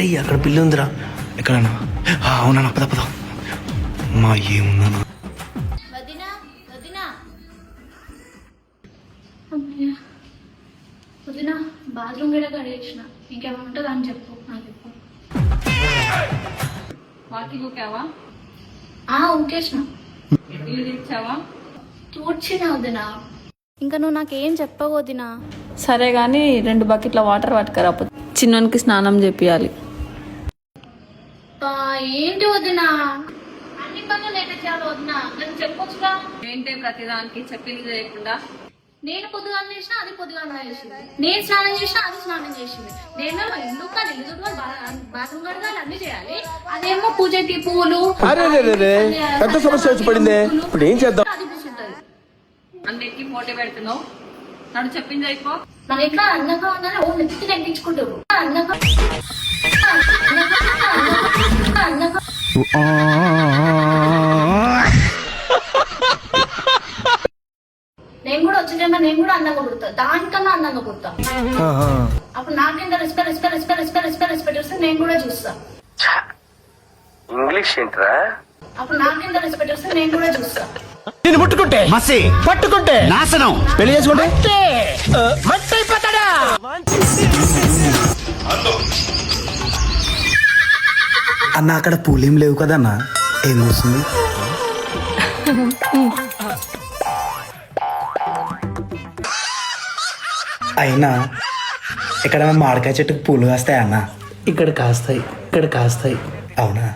అయ్యి అక్కడ పిల్లి ఉందిరా. ఎక్కడన్నా? అవునా, పద పద. మా ఏముందా వదినా వదినా వదినా బాత్రూమ్ కూడా కడిగేసిన, ఇంకేమైనా ఉంటుందా అని చెప్పు నాకు చెప్పు. వాకింగ్ ఊకావా? ఊకేసిన. ఇల్లు తెచ్చావా? తూడ్చిన వదినా. ఇంకా నువ్వు నాకేం చెప్పవు వదినా. సరే గాని 2 బకెట్ల వాటర్ పట్టుకరా. చిన్నోనికి స్నానం చేపియాలి. ఏంటి వదినా, అన్ని పనులు నేనే చేయాలి వదినా, నేను చెప్పొచ్చుగా. ఏంటి ప్రతిదానికి చెప్పింది చేయకుండా? నేను పొద్దుగానే చేసినా అది పొద్దుగానే చేసింది, నేను స్నానం చేసినా అది స్నానం చేసింది. నేను ఇల్లు కానీ ఇల్లు బాత్రూమ్ కడగాలి, అన్ని చేయాలి. అదేమో పూజకి పువ్వులు పెద్ద సమస్య వచ్చి పడింది. ఇప్పుడు ఏం చేద్దాం? అది పూసుంటది. అన్నిటికీ పోటీ పెడుతున్నావు. నన్ను చెప్పింది అయిపో. మన ఎట్లా అందంగా ఉందని ఓ నెత్తి తగ్గించుకుంటారు. అందంగా నేను కూడా వచ్చిన నేను కూడా అందంగా పుడతా, దానికన్నా అందంగా పుడతా. అప్పుడు నాకేంత respect respect respect respect respect respect వస్తే నేను కూడా చూస్తా. ఇంగ్లీష్ ఏంట్రా? అప్పుడు నాకేంత రెస్పెక్ట్ వస్తే నేను కూడా చూస్తా. నేను ముట్టుకుంటే మసి, పట్టుకుంటే నాశనం, పెళ్లి చేసుకుంటే అయిపోతాడా? అన్న అక్కడ పూలేం లేవు కదన్నా, ఏం వస్తుంది? అయినా ఎక్కడన్నా మామిడికాయ చెట్టుకు పూలు కాస్తాయి అన్న? ఇక్కడ కాస్తాయి, ఇక్కడ కాస్తాయి. అవునా?